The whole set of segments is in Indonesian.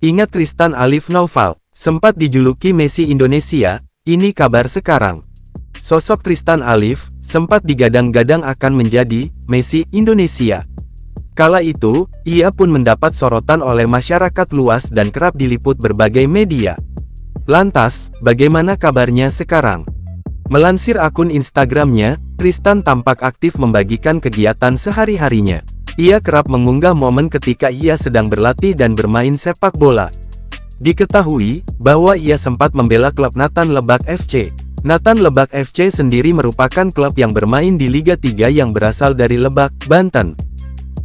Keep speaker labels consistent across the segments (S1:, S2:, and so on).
S1: Ingat Tristan Alif Naufal, sempat dijuluki Messi Indonesia, ini kabar sekarang. Sosok Tristan Alif, sempat digadang-gadang akan menjadi Messi Indonesia. Kala itu, ia pun mendapat sorotan oleh masyarakat luas dan kerap diliput berbagai media. Lantas, bagaimana kabarnya sekarang? Melansir akun Instagramnya, Tristan tampak aktif membagikan kegiatan sehari-harinya. Ia kerap mengunggah momen ketika ia sedang berlatih dan bermain sepak bola. Diketahui, bahwa ia sempat membela klub Nathan Lebak FC. Nathan Lebak FC sendiri merupakan klub yang bermain di Liga 3 yang berasal dari Lebak, Banten.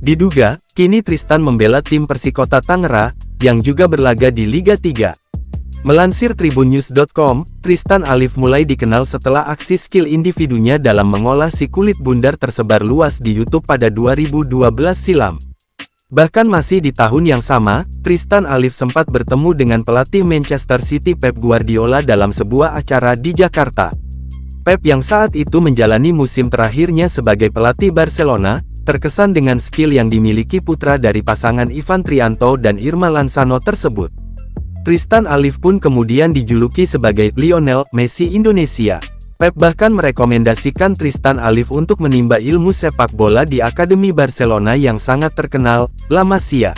S1: Diduga, kini Tristan membela tim Persikota Tangerang, yang juga berlaga di Liga 3. Melansir tribunnews.com, Tristan Alif mulai dikenal setelah aksi skill individunya dalam mengolah si kulit bundar tersebar luas di YouTube pada 2012 silam. Bahkan masih di tahun yang sama, Tristan Alif sempat bertemu dengan pelatih Manchester City Pep Guardiola dalam sebuah acara di Jakarta. Pep yang saat itu menjalani musim terakhirnya sebagai pelatih Barcelona, terkesan dengan skill yang dimiliki putra dari pasangan Ivan Trianto dan Irma Lansano tersebut. Tristan Alif pun kemudian dijuluki sebagai Lionel Messi Indonesia. Pep bahkan merekomendasikan Tristan Alif untuk menimba ilmu sepak bola di Akademi Barcelona yang sangat terkenal, La Masia.